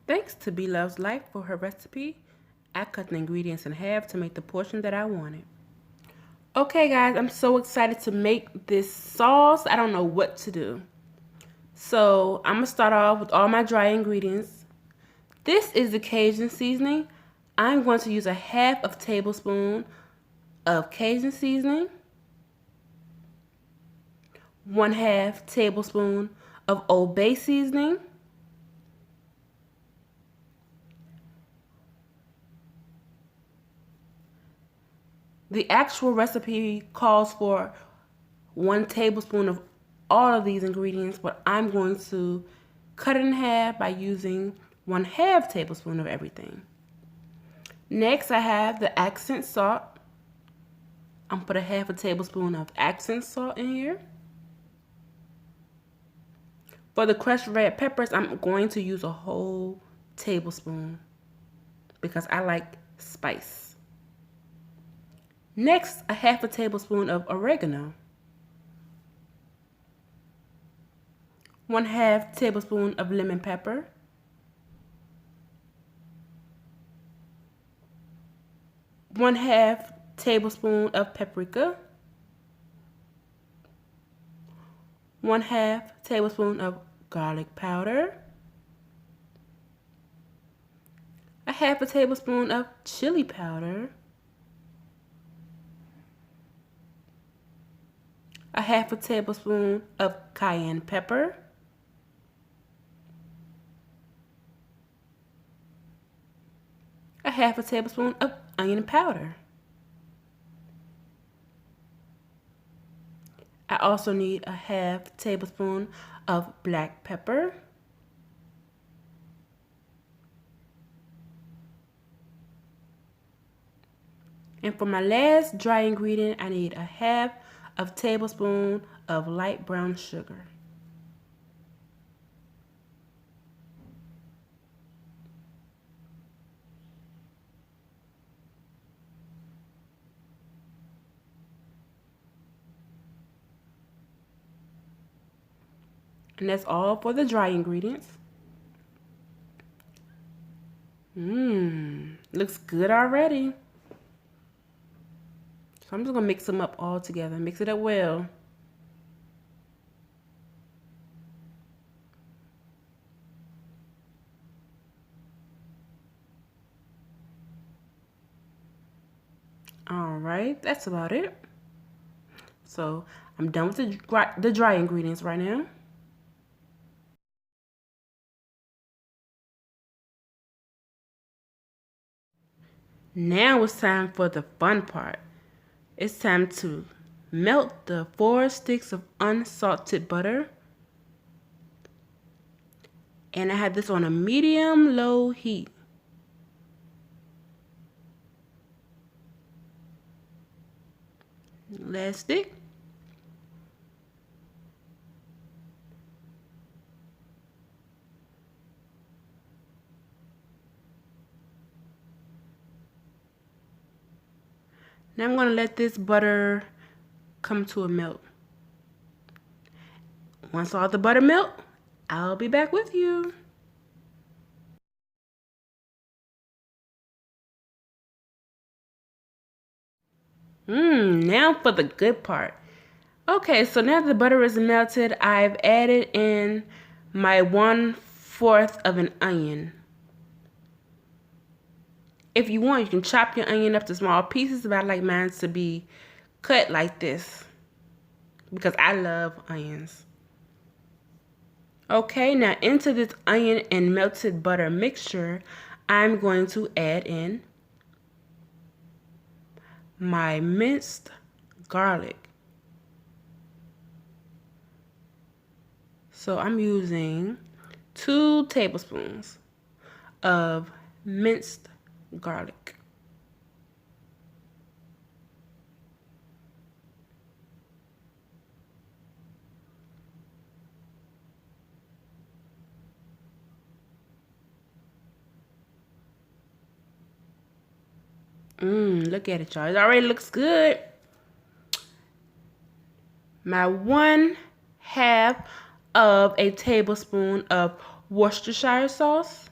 Thanks to Blove'S Life for her recipe. I cut the ingredients in half to make the portion that I wanted. Okay guys, I'm so excited to make this sauce. I don't know what to do. So I'm gonna start off with all my dry ingredients. This is the Cajun seasoning. I'm going to use a half of tablespoon of Cajun seasoning, 1/2 tablespoon of Old Bay seasoning, the actual recipe calls for 1 tablespoon of all of these ingredients, but I'm going to cut it in half by using 1/2 tablespoon of everything. Next, I have the accent salt. I'm gonna put a 1/2 tablespoon of accent salt in here. For the crushed red peppers, I'm going to use a whole tablespoon because I like spice. Next, a 1/2 tablespoon of oregano. 1/2 tablespoon of lemon pepper. 1/2 tablespoon of paprika. 1/2 tablespoon of garlic powder. A 1/2 tablespoon of chili powder. A 1/2 tablespoon of cayenne pepper. A 1/2 tablespoon of onion powder. I also need a 1/2 tablespoon of black pepper. And for my last dry ingredient, I need a 1/2 tablespoon of light brown sugar. And that's all for the dry ingredients. Looks good already. So I'm just gonna mix them up all together. Mix it up well. All right, that's about it. So I'm done with the dry ingredients right now. Now it's time for the fun part. It's time to melt the 4 sticks of unsalted butter. And I have this on a medium-low heat. Last stick. Now I'm going to let this butter come to a melt. Once all the butter melt, I'll be back with you. Now for the good part. Okay, so now the butter is melted, I've added in my 1/4 of an onion. If you want, you can chop your onion up to small pieces, but I like mine to be cut like this because I love onions. Okay, now into this onion and melted butter mixture, I'm going to add in my minced garlic. So I'm using 2 tablespoons of minced garlic. Look at it, y'all. It already looks good. My 1/2 of a tablespoon of Worcestershire sauce.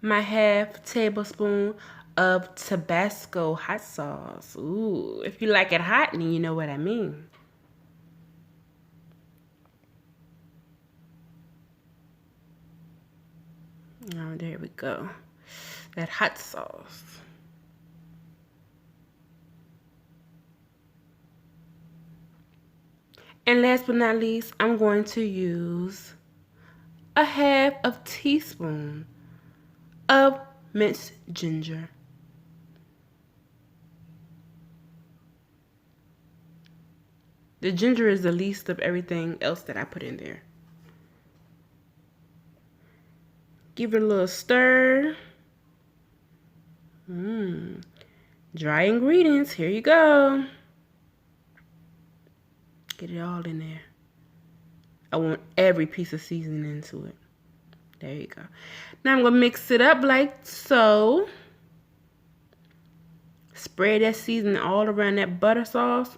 my half tablespoon of Tabasco hot sauce. Ooh, if you like it hot, then you know what I mean. Oh, there we go. That hot sauce. And last but not least, I'm going to use a half of teaspoon of minced ginger. The ginger is the least of everything else that I put in there. Give it a little stir. Dry ingredients, here you go. Get it all in there. I want every piece of seasoning into it. There you go. Now I'm going to mix it up like so. Spread that seasoning all around that butter sauce.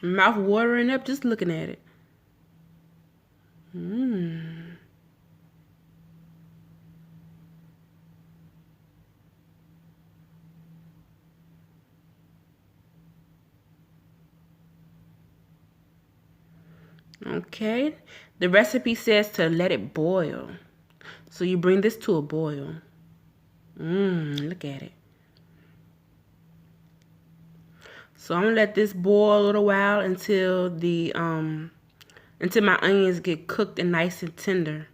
Mouth watering up just looking at it. Okay, the recipe says to let it boil. So you bring this to a boil. Look at it. So I'm gonna let this boil a little while until until my onions get cooked and nice and tender.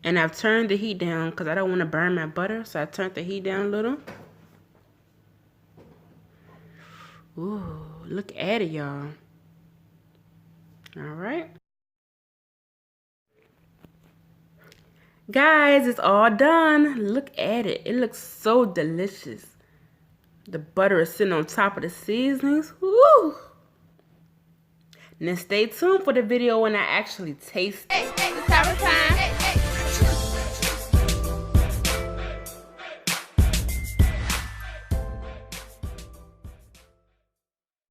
And I've turned the heat down because I don't want to burn my butter, so I turned the heat down a little. Ooh, look at it, y'all. All right. Guys, it's all done. Look at it. It looks so delicious. The butter is sitting on top of the seasonings. Woo! Now stay tuned for the video when I actually taste it. It's Tyra time.